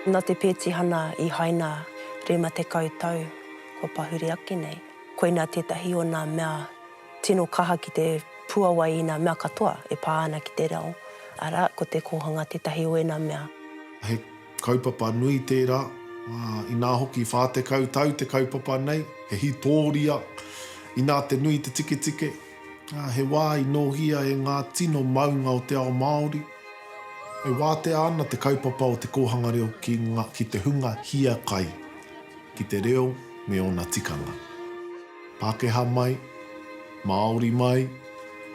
Nā te pētihana I haina rema te kautau, ko pahuri ake nei. Koina tētahi o nā mea tino kaha ki te puawa I nā mea katoa e pā ana ki te reo. Ara, ko te kohanga tētahi o e nā mea. He kaupapa nui tērā, I nā hoki whāte kautau te kaupapa nei, he hitōria, I nā te nui te tike. He wā I nōhia e ngā tino maunga o te ao Māori. E wātea ana te kaupapa o te kohanga reo ki te hunga hia kai, ki te reo me ona tikanga. Pākehā mai, Māori mai,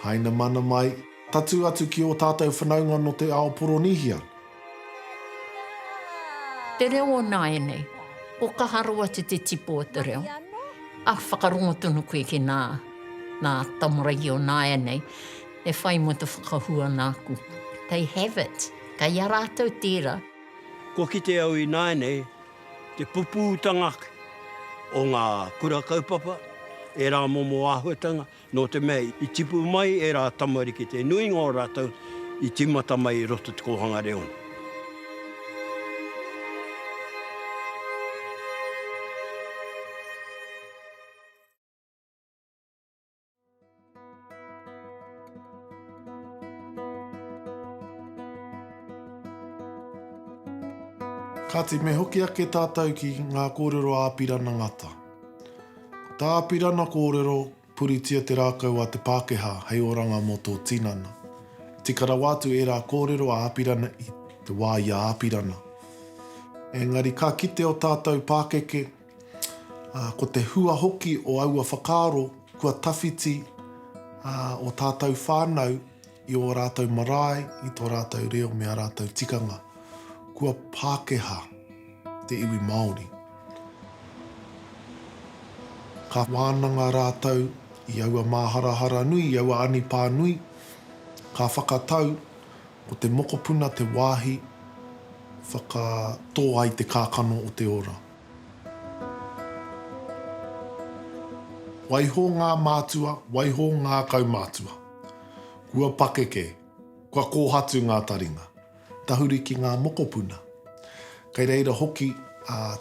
haina mana mai, tatu atu ki o tātou whanaunga no te ao Poronihia. Te reo o Nāianei, o ka harua te tipo o te reo. A whakarongo tunu koe ki nā tamaragi o Nāianei, e whai mo te whakahua nāku. They have it. Ka ia rātou tērā. Ko ki te au I Nāianei, te puputanga o ngā kura kaupapa, e rā momo āhuatanga, no te mea I tipu mai e rā tamariki te nui ngō rātou I timata mai I roto te kohanga reo. Kāti me hoki ake tātou ki ngā kōrero āpirana ngata. Tā āpirana kōrero puritia te rākau a te Pākehā hei oranga mō tō tinana. Tikara wātu e rā kōrero āpirana I te wā I āpirana. Engari ka kite o tātou Pākeke, ko te hua hoki o aua whakaaro, kua tawhiti o tātou whānau I o rātou marae, I tō rātou reo me a rātou tikanga. Kua Pākehā te iwi Māori. Ka wānanga rātou I aua māharahara nui, I aua anipā nui. Ka whakatau o te mokopuna te wāhi, whakatō ai te kākano o te ora. Waiho ngā mātua, waiho ngā kaumātua. Kua Pakeke, kua kōhatu ngā taringa. Tahuri ki ngā mokopuna. Kei reira hoki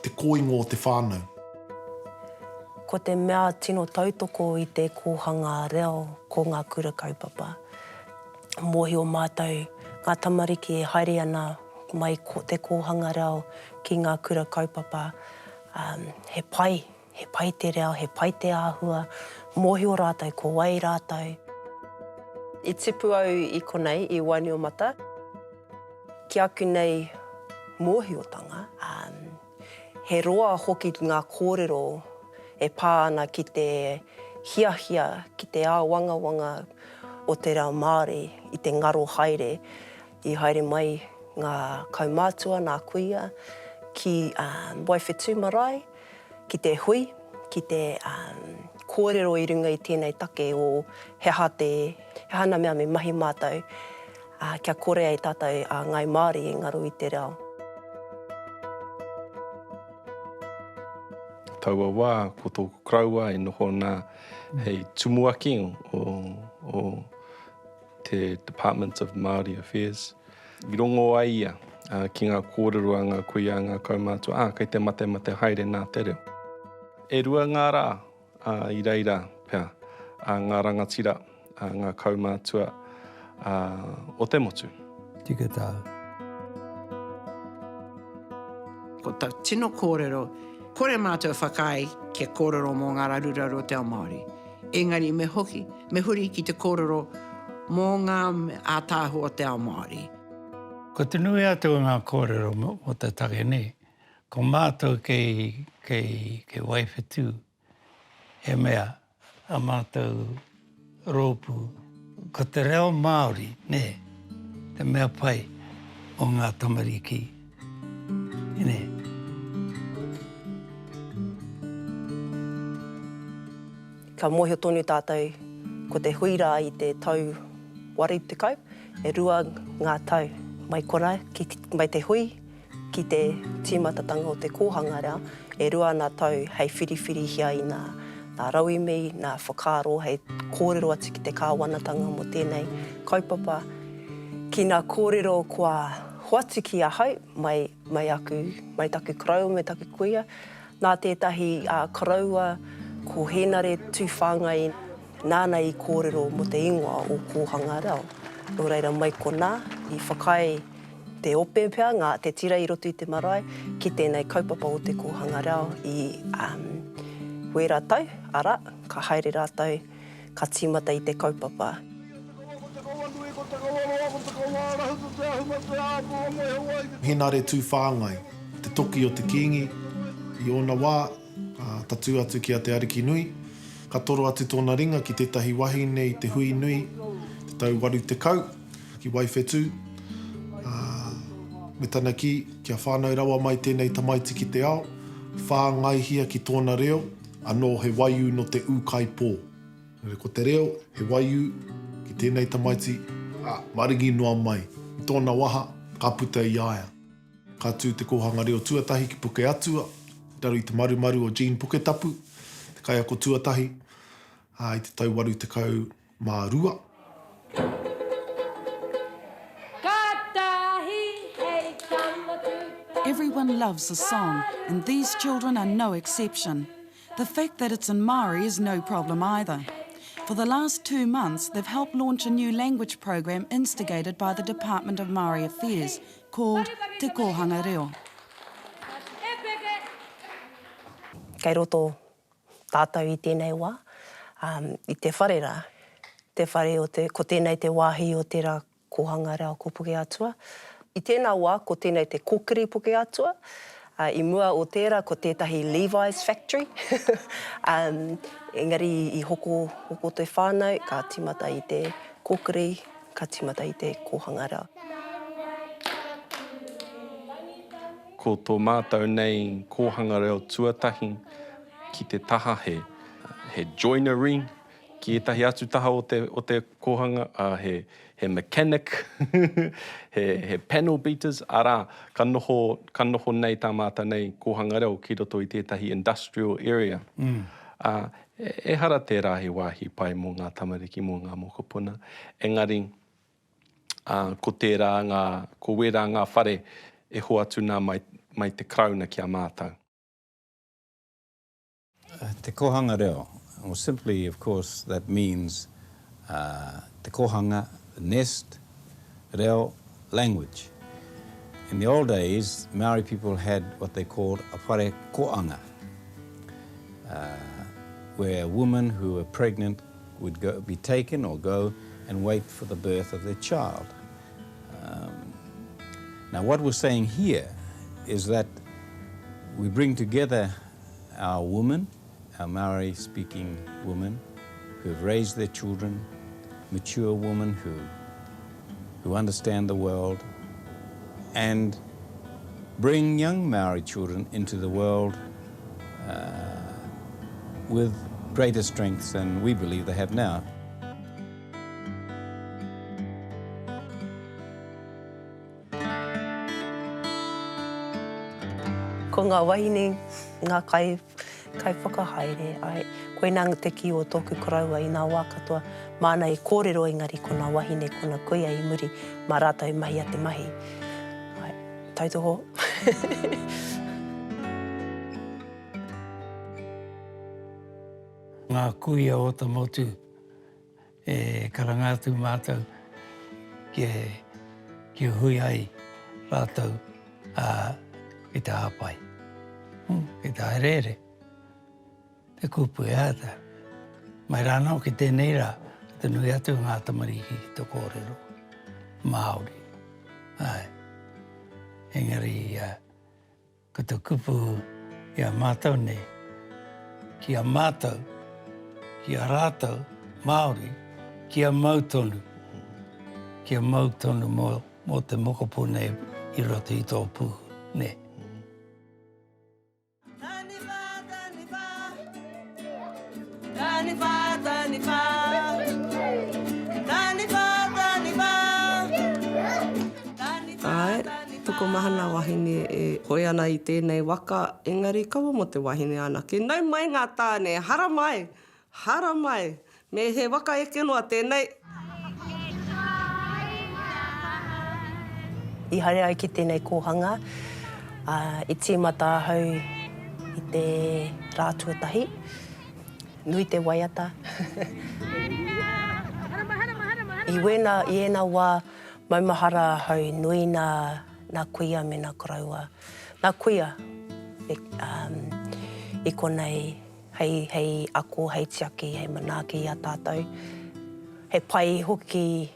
te kōingo o te whānau. Ko te mea tino tautoko I te kohanga reo ko ngā kura kaupapa. Mohi o mātou, ngā tamariki e haere ana mai te kohanga reo ki ngā kura kaupapa. He pai te reo, he pai te āhua, mohi o rātou, ko wai rātou. I tipu au I konei, I Wainiomata, ki aku nei mōhiotanga, he roa hoki ngā kōrero e pā ana ki te hiahia, ki te ao wangawanga o te reo Māori I te ngaro haere. I haere mai ngā kaumātua, ngā kuia, ki Waifetu marae, ki te hui, ki te kōrero I runga I tēnei take o he hana mea me mahi mātou. Kia kore ai tātou ngai Māori e ngaro I te reo. Taua wā, ko tōku kraua e noho nā hei tumuaki o te Department of Māori Affairs. I rongo ai ia ki ngā kōrero a ngā kuia, ngā kaumātua, kei te mate haere nā te reo. E rua ngā rā I reira pia, ngā rangatira, ngā kaumātua, o te motu. Tika tā. Ko tā tino kōrero, kore mātou whakai ke kōrero mō ngā raruraru o te ao Māori. Engari me hoki, me huri ki te kōrero mō ngā ātāhu o te ao Māori. Ko te nui atu ngā kōrero o te take nei, ko mātou kei Waifetu, he mea a mātou rōpu. Ko te reo Māori, ne, te mea pai o ngā tamariki. Ne. Ka mōhio tonu tātou, ko te huira I te tau wari tekau, e rua ngā tau mai kora, mai te hui, ki te tīmatatanga o te kōhanga rea, e rua ngā tau hei whiriwhiri hia I nā rauimi, nā whakaaro, hei kōrero atu ki te kāwanatanga mo tēnei kaupapa. Ki nā kōrero kua hoati ki a hau, mai taku karau, mai taku kuia. Nā tētahi karaua ko henare tūwhāngai nāna i kōrero mo te ingoa o kōhanga reo. Nō reira mai ko nā, i whakai te ope pia, ngā te tira i roto i te marae, ki tēnei kaupapa o te kōhanga reo i koe rātau, ara, ka haere rātau, ka tīmata i te kaupapa. Henare tūwhāngai, te toki o te kingi, i ona wā, tatu atu ki a te ariki nui, ka toro atu tōna ringa ki tētahi wahine i te hui nui, te tau waru te kau, ki Waifetu. Me tana kia whānau rawa mai tēnei tamaiti ki te ao, whāngai hia ki tōna reo, anō he waiu no te ūkai pō. Ko te reo, he waiu ki tēnei tamaiti, marigi noa mai. I tōna waha, ka puta i aia. Ka tū te kōhanga reo tuatahi ki Puke Atua, raru i te marumaru o Jean Puketapu, te kai ako tuatahi, i te tau waru te kau mā rua. Everyone loves a song, and these children are no exception. The fact that it's in Māori is no problem either. For the last 2 months, they've helped launch a new language program instigated by the Department of Māori Affairs called Te Kōhanga Reo. Kei roto tātou i tēnei wā, i te wharera, te whare ko tēnei te wāhi o tērā kōhanga reo ko Puke Atua. I tēnā wā, ko tēnei te kokiri Puke Atua, i mua o tērā ko tētahi Levi's Factory. Engari i hoko te whānau, ka tīmata i te kokiri, ka tīmata i te kōhanga reo. Ko tō mātou nei kōhanga reo tuatahi ki te taha he joinery, ki etahi atu taha o te kōhanga, he mechanic, he panel beaters, arā, ka noho nei tā mātou nei kōhanga reo ki roto i tētahi industrial area. E hara te rahi wāhi pai mō ngā tamariki, mō ngā mokopuna. Engari, ko tērā ko wera ngā whare e ho atu nā mai te krauna ki a mātou. Te kōhanga reo, well, simply, of course, that means te kōhanga, the nest, reo, language. In the old days, Maori people had what they called a whare koanga, where a woman who were pregnant would be taken or go and wait for the birth of their child. Now, what we're saying here is that we bring together our women, our Maori-speaking women, who have raised their children, mature women who understand the world, and bring young Maori children into the world with greater strengths than we believe they have now. Ko ngā wahine, ngā kai whakahaere, koe nā te ki o tōku koraua i ngā wā katoa, māna i kōrero engari ko ngā wahine, ko ngā kuia i muri, mā rātou mahi a te mahi. Tautoko. Ngā kuia o ta motu, karangātu mātou, ki hui ai rātou i te hāpai. I te haerere, te kupu e ata. Mai rānau ki tēnei rā, te nui atu ngā tamariki ki te kōrero, Māori. Engari, ko te kupu i a mātou nei, ki a mātou, ki a rātou, Māori, ki a mautonu. Ki a mautonu mō te mokopu nei i roto i tō pū, nei. Toko mahana wahine e hoi ana i tēnei waka, engari kawa mo te wahine ana. Ke nau mai ngā tāne, hara mai, me he waka e kenoa tēnei. I haere ai ki tēnei kōhanga. I tīmata hau i te rātuatahi. Nui te waiata. I ēnā wā maumahara hau nui nā kuia me nā koraua. Nā kuia i konei hei ako, hei tiaki, hei manaaki a tātou. He pai hoki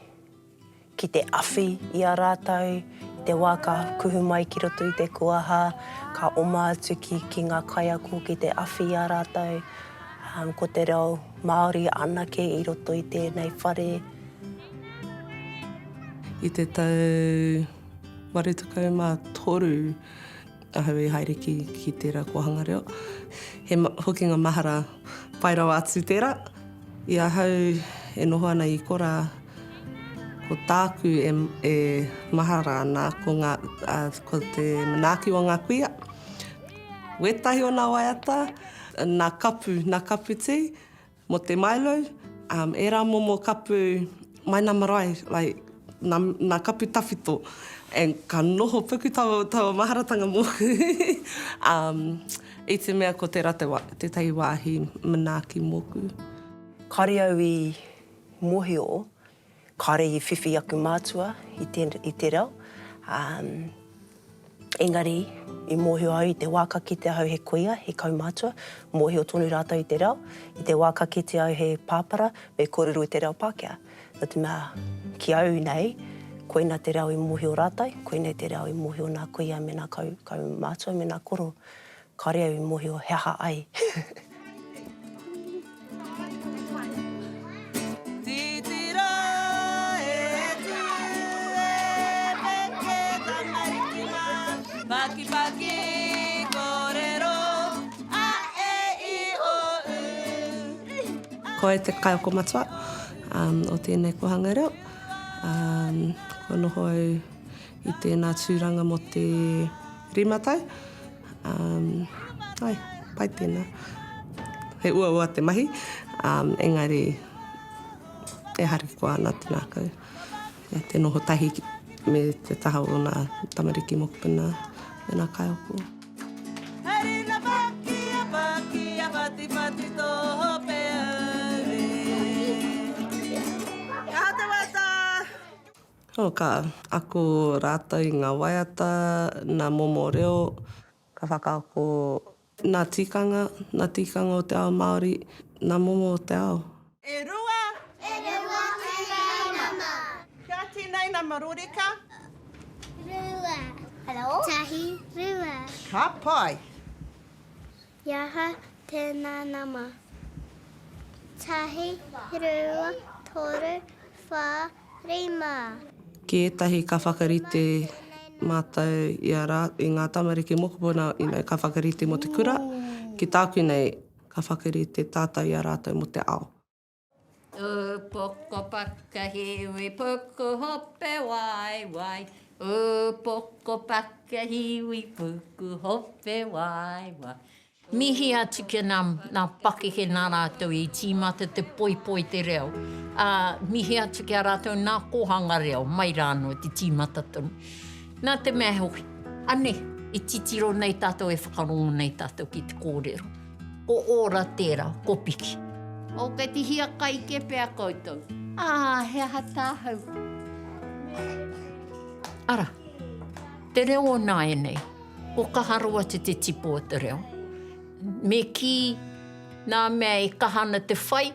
ki te awhi i a rātou, te wā ka kuhu mai ki roto i te kuaha, ka oma atu ki ngā kaiako ki te awhi i a rātou. Ko te reo Māori anake i roto i tēnei whare. I te tau 83 ahau e haere ki tērā kōhanga reo. He hoki ngā mahara pairawa atu tērā. I ahau e noho ana i kora ko tāku e mahara ana ko te manaaki o ngā kuia. Wetahi o ngā waiata, nā kapu te, mo te Milo, e rā momo kapu mai nā marae, nā kapu tawhito. Ka noho puku tawa maharatanga moku. I te mea ko te tai wāhi manaaki moku. Kare au i mohio, kare i whiwhi aku mātua i te reo. Engari, i mohio au i te wāka ki te au he kuia, he kaumātua, mohio tonu rātou i te reo, i te wāka ki te au he pāpara, me kōrero i te reo Pākehā. No te mea, ki au nei, koina te reo i mohio rātou, koina te reo i mohio nā kuia me nā kaumātua me nā koro. Kare au i mohio heha ai. Ko e te kaioko matua o tēnei kohanga reo. Ko noho au i tēnā tūranga mo te rimatau. Ai, pai tēnā. He ua te mahi. Engari, e hariko ana tēnākau. Te noho tahi me te taha o nā tamariki mokupuna me nā kaioko. Ka ako rātou i ngā waiata, nā momo reo, ka whakaako nā tikanga o te ao Māori, nā momo o te ao. E rua! E rua tēnei nama! Kia tēnei nama roreka? Rua. Hello? Tahi rua. Ka pai! Iaha tēnā nama. Tahi rua toru wha rima. Ki etahi ka whakarite mātou i ngā tamariki mokopuna, ka whakarite mo te kura. Ki tāku nei, ka whakarite tātou i a rātou mo te ao. O poko pakahiwi, poko hope wai wai. O poko pakahiwi, poko hope wai wai. Mihi atu ki nā pakehe nā rātou i tīmata te poipoi te reo. Mihi atu ki a rātou nā kōhanga reo, mai rāno te tīmata tonu. Nā te mea hoki, ane, i titiro nei tātou e whakarongo nei tātou ki te kōrero. Ko ora tērā, ko piki. O kai te hia kai ke pēr koutou. He aha tāhau. Ara, te reo o nāe nei, ko kaharua te tipo o te reo. Me ki nā mea i kahana te whai,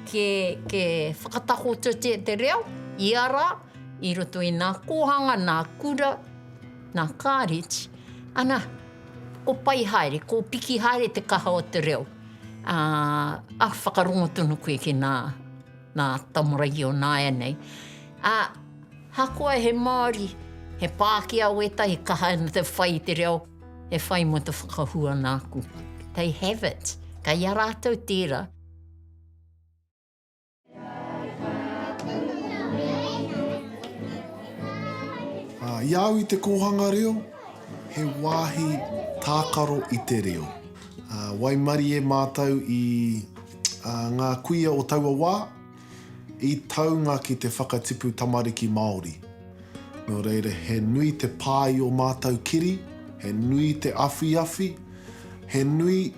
ke whakatahoto te reo, i ara, i roto i nā kōhanga, nā kura, nā kāreti. Ana, ko pai haere, ko piki haere te kaha o te reo. Whakarongo tonu koe ki nā tamaraki o nāia nei. Hakoa he Māori, he Pākehā weta, he kaha na te whai te reo, he whai mo te whakahua nāku. They have it. Ka ia rātou tērā. Iau i te kōhanga reo, he wāhi tākaro i te reo. Waimari e mātou i ngā kuia o taua wā, i taunga ki te whakatipu tamariki Māori. Nō reira, he nui te pāi o mātou kiri, he nui te awhi, he nui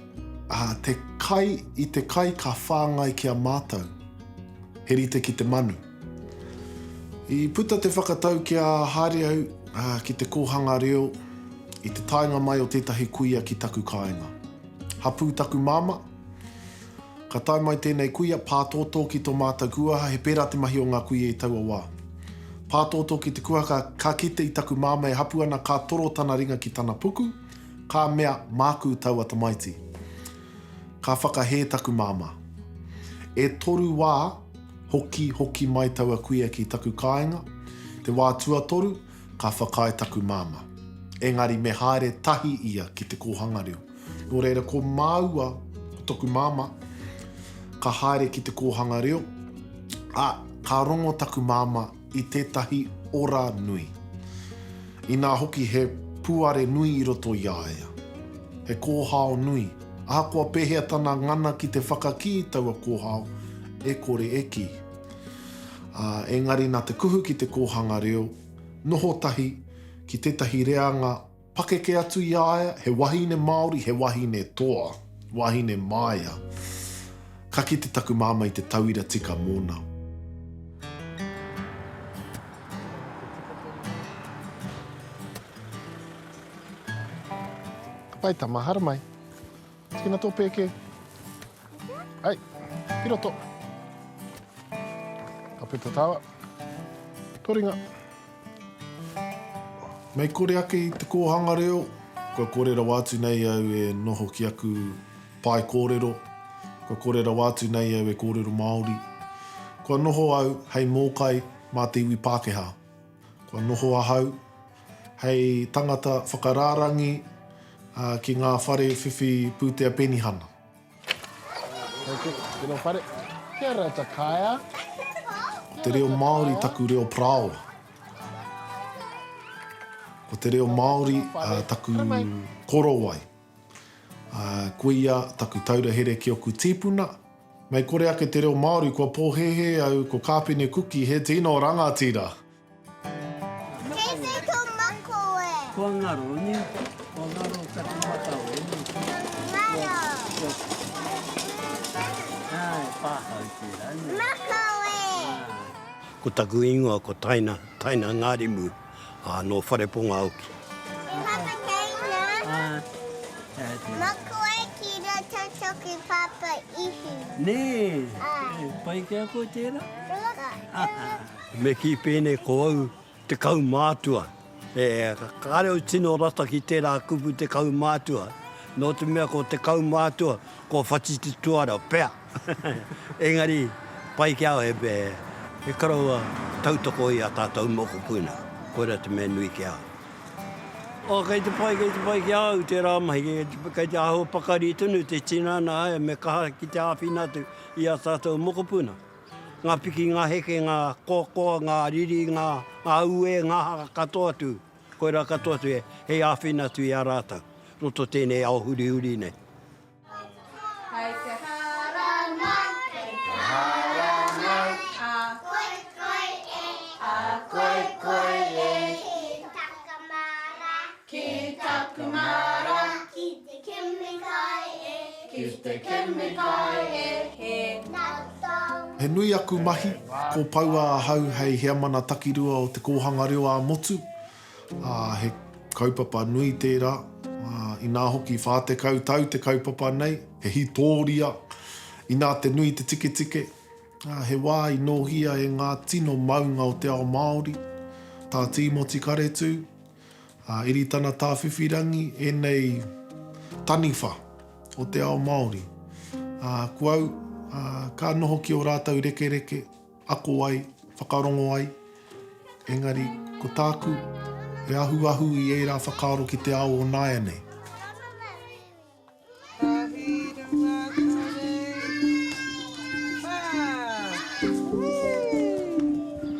te kai I te kai ka whāngai ki a mātou. He rite ki te manu. I puta te whakatau ki a Hariau ki te kōhanga reo I te tainga mai o tētahi kuia ki taku kāinga. Hapū taku māma, ka tai mai tēnei kuia pātōtō ki tō mātou kuaha, he pērā te mahi o ngā kuia I taua wā. Pātōtō ki te kuaha ka kite I taku māma e hapu ana ka toro tana ringa ki tana puku, ka mea māku taua tamaiti. Ka whakahē taku māma. E toru wā hoki mai taua kuia ki taku kāinga, te wā tuatoru ka whakae taku māma. Engari me haere tahi ia ki te kōhanga reo. Nō reira, ko māua taku māma, ka haere ki te kōhanga reo, ka rongo taku māma I tētahi ora nui. I nā hoki he puare nui I roto I aia. He kōhao nui. Ahakoa pehea tana ngana ki te whakaki taua kōhao, e kore e ki. Engari nā te kuhu ki te kōhanga reo, noho tahi ki tētahi reanga pakeke atu I aia, he wahine Māori, he wahine toa, wahine māia. Ka ki te taku māma I te tauira tika mōna. Ka pai tama, hara mai. Tina tō pēke. Ai, piroto. Ka pita tawa. Toringa. Mei kore ake I te kōhanga reo, kua kōrera wātu nei au e noho ki aku pai kōrero, kua kōrera wātu nei au e kōrero Māori, kua noho au hei mōkai mā te iwi Pākehā, kua noho ahau hei tangata whakarārangi ki ngā whare whiwhi pūtea penihana. Tēnā whare, kia rata kāia. Ko te reo Māori taku reo praoa. Ko te reo Māori taku korowai. Kuia taku taurahere ki oku tīpuna. Mei kore ake te reo Māori, kua pōhehe au ko kāpene kuki he tino rangatira. Kei te tō mako e? Kua ngaro ni, kua ngaro taku matau e ni. Ngaro. Ai, pāhau ki rani. Mako e? Ko taku ingoa ko taina ngāri mu. No whareponga auki. Papa Keina? Mako e ki rata toki Papa Ihi. Nē, pai kia koe tērā? Me ki pēne ko au te kau mātua. Kare o tino rata ki tērā kupu te kau mātua. No te mea ko te kau mātua, ko whati te tuara pēr. Engari, pai kia o he karaua tautoko I a tātou moko puna. Koera te mea nui ki au. Kei te pai ki au, te rāmahi, kei te aho pakari tunu, te tinana ai, me kaha ki te āwhina tu I a tātou mokopuna. Ngā piki, ngā heke, ngā kokoa, ngā riri, ngā ue, ngā haka katoa tu. Koera katoa tu hei āwhina tu I a rātau. Roto tēnei au huri nei. Hei te harama, a koe e, ki takamara, ki te kimi kai e, he natau. He nui aku mahi, ko paua hau hei hea mana takirua o te kōhanga reo a motu. He kaupapa nui tērā. I nā hoki whātekau tau te kaupapa nei, he hitōria. I nā te nui te tike. He wā I nōhia e ngā tino maunga o te ao Māori. Tā Timoti Karetu. Iri tana tā whiwhirangi, e nei taniwha o te ao Māori. Kuau, ka noho ki o rātau reke, ako ai, whakarongo ai. Engari, ko tāku, e ahu I e rā whakaaro ki te ao o Nāia nei.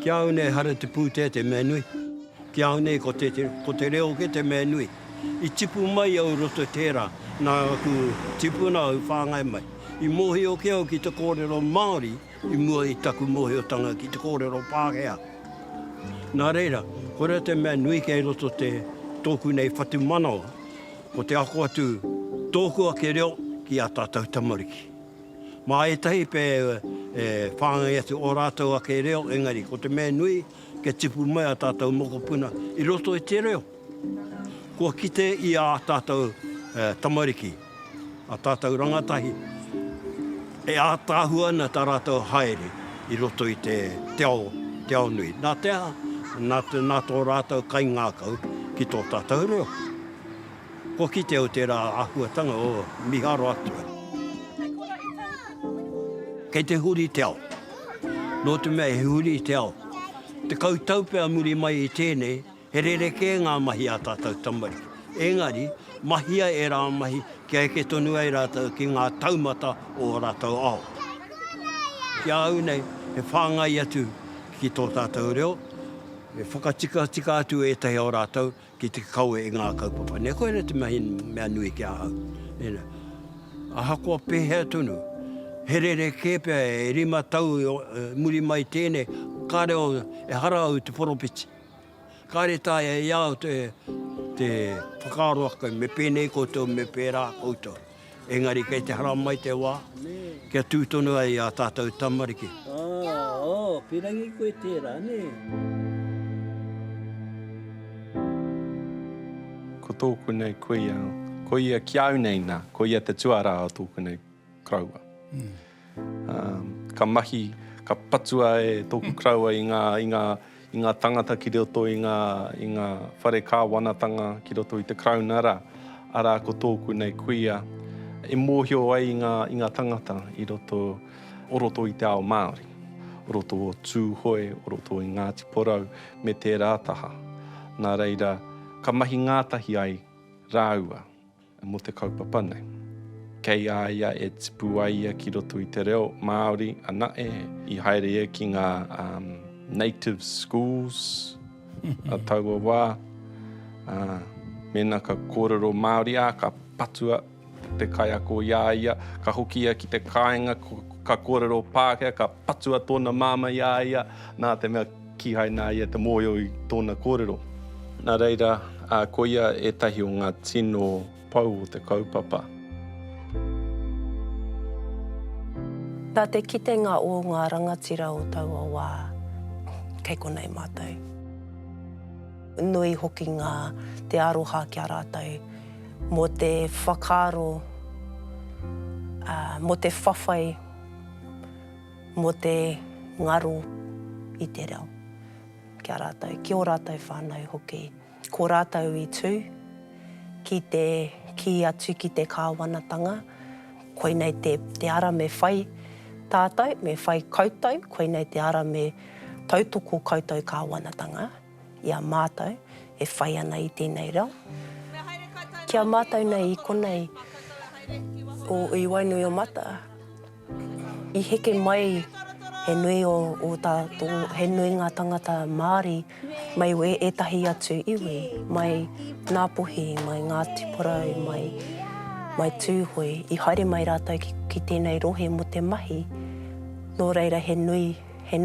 Kia au nei hara te pūtea te mea nui. Kia au nei ko te reo ke te mea nui. I tipu mai au roto tērā, nā ku tipuna au whāngai mai. I mohi o ke au ki te kōrero Māori, I mua I taku mohi o tanga ki te kōrero Pākehā. Nā reira, Kore te mea nui kei roto te tōku nei whatu manawa, ko te ako atu tōku ake reo ki a tātou tamariki. Mā etahi pe whāngai atu o rātou ake reo, engari, ko te mea nui ke tipu mai a tātou mokopuna i roto i te reo. Kua kite i a tātou tamariki, a tātou rangatahi, e a tāhua na tā rātou haere i roto i te ao nui. Nā tea, nā tō rātou kai ngākau ki tō tātou reo. Ko ki te o te rā ahuatanga o miharo atua. Kei te huri te ao. Nō te mea he huri te ao. Te kautaupea muri mai i tēnei, he rereke ngā mahi a tātou tamariki. Engari, mahia e rā mahi kia eke tonu ai rātou ki ngā taumata o rātou ao. Kia au nei, he whāngai atu ki tō tātou reo, e whakatika atu e tahi o rātou ki te kaue i ngā kaupapa. Ne koe te mea nui ki a hau. Aha kua pēhea tonu, he rereke pia e rima tau muri mai tēnei, ka reo e hara au te poropiti. Ka re tā e iau te whakaroaka, me pēnei koutou, me pērā koutou. Engari, kei te hara mai te wā, kia tūtonu ai a tātou tamariki. Pirangi koe tērā, ne? Ko tōku nei koe ia kiau nei nā, koe ia te tuara o tōku nei kraua. Ka mahi, ka patua e tōku kraua i ngā tangata ki roto i ngā whare kāwanatanga ki roto i te kraunara. Ara ko tōku nei kuia e mōhio ai i ngā tangata i roto i te ao Māori. O roto o Tūhoe, o roto i Ngāti Porou me te rātaha. Nā reira, ka mahi ngātahi ai rāua mo te kaupapa nei. Kei aia e tipu aia ki roto i te reo Māori, ana i haere e ki ngā native schools, a taua wā. Mena ka kōrero Māori ka patua te kai ako ia, ka hokia ki te kāinga, ka kōrero Pākehā, ka patua tōna māma ia, nā te mea ki hai nā ia te mōio i tōna kōrero. Nā reira, ko ia e tahi o ngā tino pau o te kaupapa. Tā te kitenga o ngā rangatira o taua wā, kei konei mātou. Nui hoki ngā te aroha ki a rātou, mo te whakaro, mo te whawhai, mo te ngaru i te reo ki a rātou. Ki o rātou whānau hoki. Ko rātou i tū, ki atu ki te kāwanatanga, koe nei te ara me whai tātou, me whai koutou, koe nei te ara me tautoko koutou kāwanatanga. Ia mātou e whai ana i tēnei reo. Kia mātou nei i konei o i Wainui o Mata. I heke mai he nui he nui ngā tangata Māori mai etahi atu iwi, mai Ngāpuhi, mai Ngāti Porou, mai Tūhoe. I haere mai rātou ki tēnei rohe mo te mahi. Nō reira he nui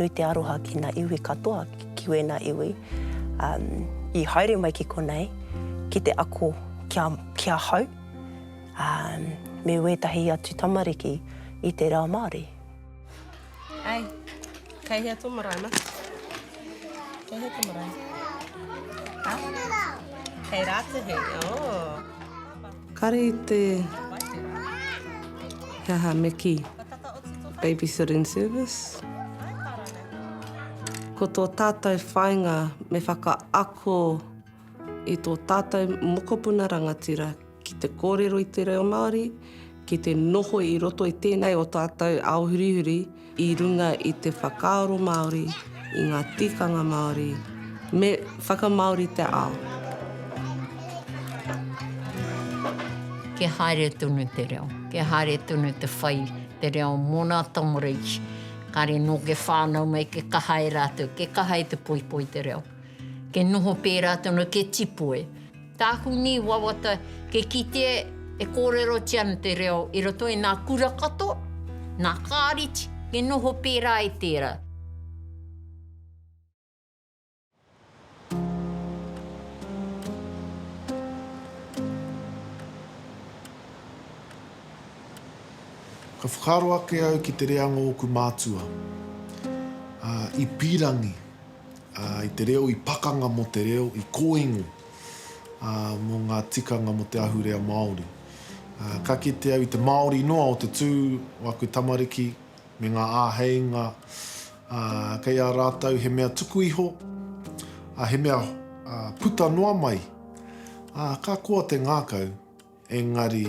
te aroha ki ngā iwi katoa, ki wēnā iwi. I haere mai ki konei, ki te ako kia hau, me wētahi atu tamariki i te rā Māori. Ai, kei hea tō marae, ma? Kei hea tō marae. Kei rātahi, Kare i te hea meki, babysitting service. Ko tō tātou whainga me whakaako i tō tātou mokopuna rangatira ki te kōrero i te reo Māori, ki te noho i roto i tēnei o tātou aohurihuri i runga i te whakaaro Māori, i ngā tikanga Māori, me whakamaori te ao. Ke haere tunu te reo, ke haere tunu te whai, te reo mona tamariki. Kare no ke whānau mai ke kahai rātou, ke kahai te poipoi te reo. Ke noho pērā tonu, ke tipoe. Tāku ni wawata, ke kite e kōrero tiana te reo, i roto i nā kurakato, nā kāriti, ke noho pērā i tērā. Ka whakaro ake au ki te reanga o ku mātua. I pirangi, i te reo i pakanga mo te reo, i kōingo mo ngā tikanga mo te ahurea Māori. Ka kite au i te Māori noa o te tū waku tamariki me ngā āheinga, kei a rātau he mea tuku iho, he mea puta noa mai. Ka kua te ngākau, engari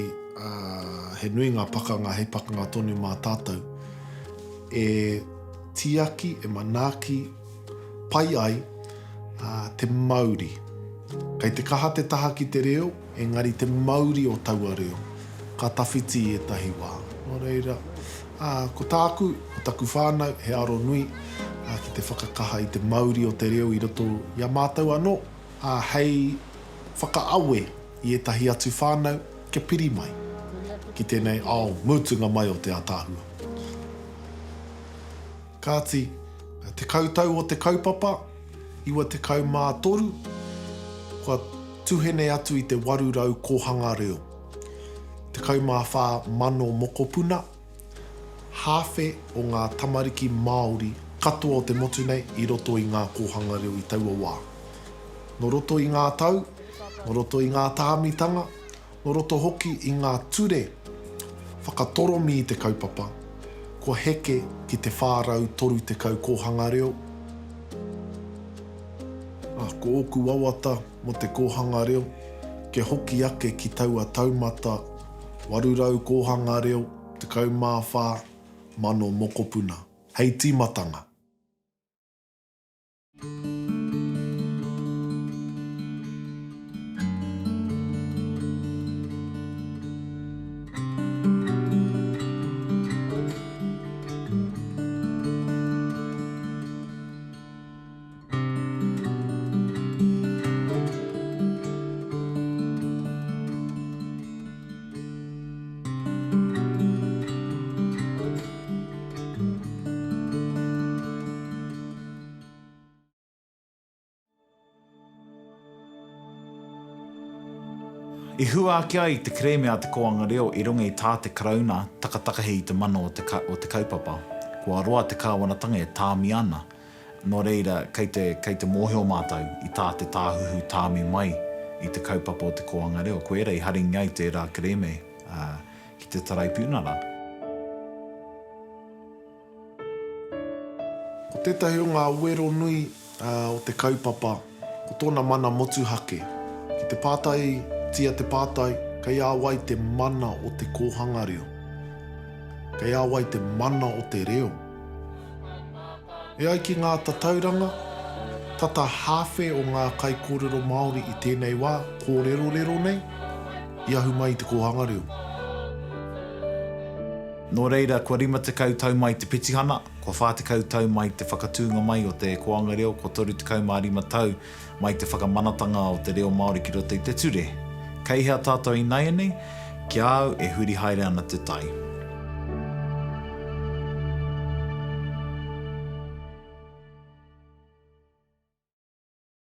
he nui ngā pakanga, he pakanga tonu mā tātou, e tiaki, e manaaki, pai ai, te Māori. Kei te kaha te taha ki te reo, engari te Māori o taua reo. Ka tawhiti e tahi wā. Nō reira, ko tāku, ko taku whānau, he aro nui, ki te whakakaha i te Māori o te reo i roto i a mātou anō, hei whakaawe i etahi atu whānau, ke piri mai. Ki tēnei mūtunga mai o te atāhua. Kāti, te kautau o te kaupapa, iwa te kaumātoru, kua tuhene atu i te warurau kohanga reo. Te kaumāwhā mano mokopuna, hāwhe o ngā tamariki Māori, katoa o te motu nei i roto i ngā kohanga reo i taua wā. No roto i ngā tau, no roto i ngā tāmitanga, no roto hoki i ngā ture, whakatoromi i te kaupapa, kua heke ki te whārau toru te kau kohanga reo. Ko oku wawata mo te kohanga reo, ke hoki ake ki taua taumata, warurau kohanga reo, te kaumāwhā, mano mokopuna. Hei tīmatanga. I hua ake ai te kremea te koanga reo i runga i tā te karauna takatakahi i te mano o te kaupapa. Kua roa te kāwanatanga e tāmi ana. Nō reira, kei te mōhio mātou i tā te tāhuhu tāmi mai i te kaupapa o te koanga reo. Koe era i haringi ai te rā kreme ki te tarai pūnara. Ko tētahi o ngā uero nui o te kaupapa, ko tōna mana motu hake. Ki te pātai, tia te pātai, kei āwai te mana o te kohanga reo. Kei āwai te mana o te reo. E ai ki ngā tatauranga, tata hāwhe o ngā kai kōrero Māori i tēnei wā, kōrero nei, i ahu mai te kohanga reo. Nō reira, kua rima te kautau mai te pitihana, kua whā te kautau mai te whakatūnga mai o te koanga reo, kua toru te kaumārima tau mai te whakamanatanga o te reo Māori ki roto i te ture. Kei hea tātou i nei, ki au e huri haere ana te tai.